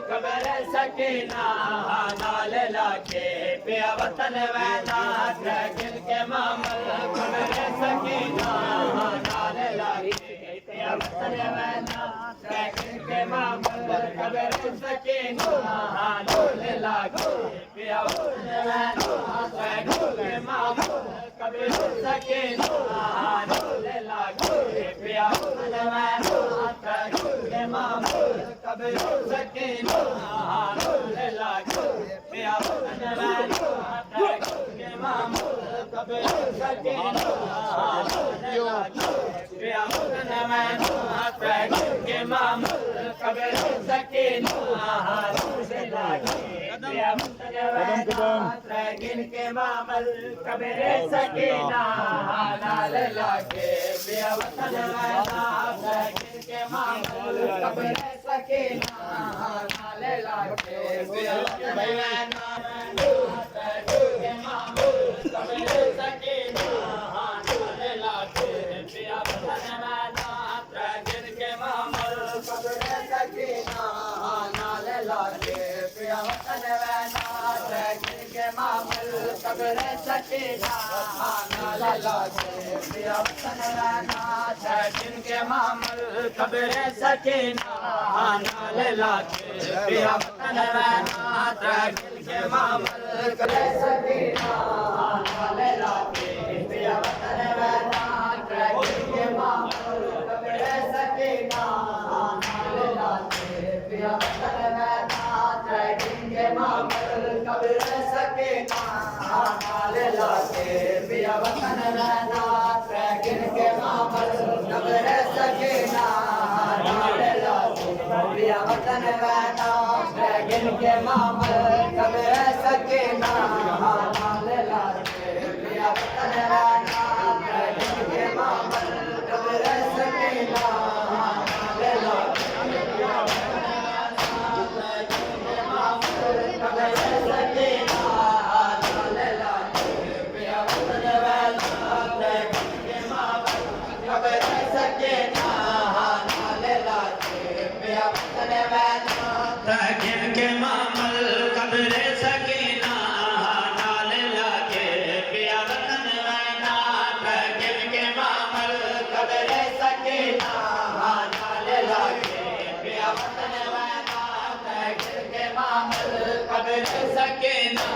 cover Sakina नाल लाके पिया वतन वैना गिल के मामल कबर सकीना नाल लाके पिया वतन वैना गिल के मामल कबर सकीना नाल लाके पिया वतन वैना गिल के मामल कबर सकीना नाल लाके पिया वतन वैना गिल के मामल कबर सकीना नाल लाके पिया वतन वैना गिल के मामल कबर सकीना नाल लाके पिया वतन वैना गिल के मामल कबर सकीना नाल लाके पिया वतन वैना गिल के मामल कबर सकीना नाल लाके पिया वतन वैना गिल के मामल कबर सकीना नाल लाके पिया वतन वैना गिल के मामल कबर सकीना नाल लाके पिया वतन वैना गिल के मामल कबर सकीना नाल लाके पिया वतन वैना गिल के मामल कबर सकीना नाल लाके पिया वतन वैना गिल के मामल कबर सकीना नाल लाके पिया वतन वैना गिल के मामल कबर सकीना नाल लाके पिया वतन वैना गिल के मामल कबर सकीना नाल लाके पिया वतन वैना गिल के मामल कबर सकीना नाल लाके पिया वतन वैना गिल के मामल कबर सकीना नाल लाके पिया वतन वैना गिल के मामल कबर सकीना नाल लाके पिया वतन वैना गिल के मामल कबर सकीना नाल लाके पिया वतन वैना कबर सकीना नाल लाके पिया वतन वैना गिल के मामल कबर सकीना नाल लाके पिया वतन वैना गिल के मामल कबर सकीना नाल लाके पिया वतन वैना गिल के मामल कबर सकीना नाल लाके पिया वतन वैना गिल के मामल कबर सकीना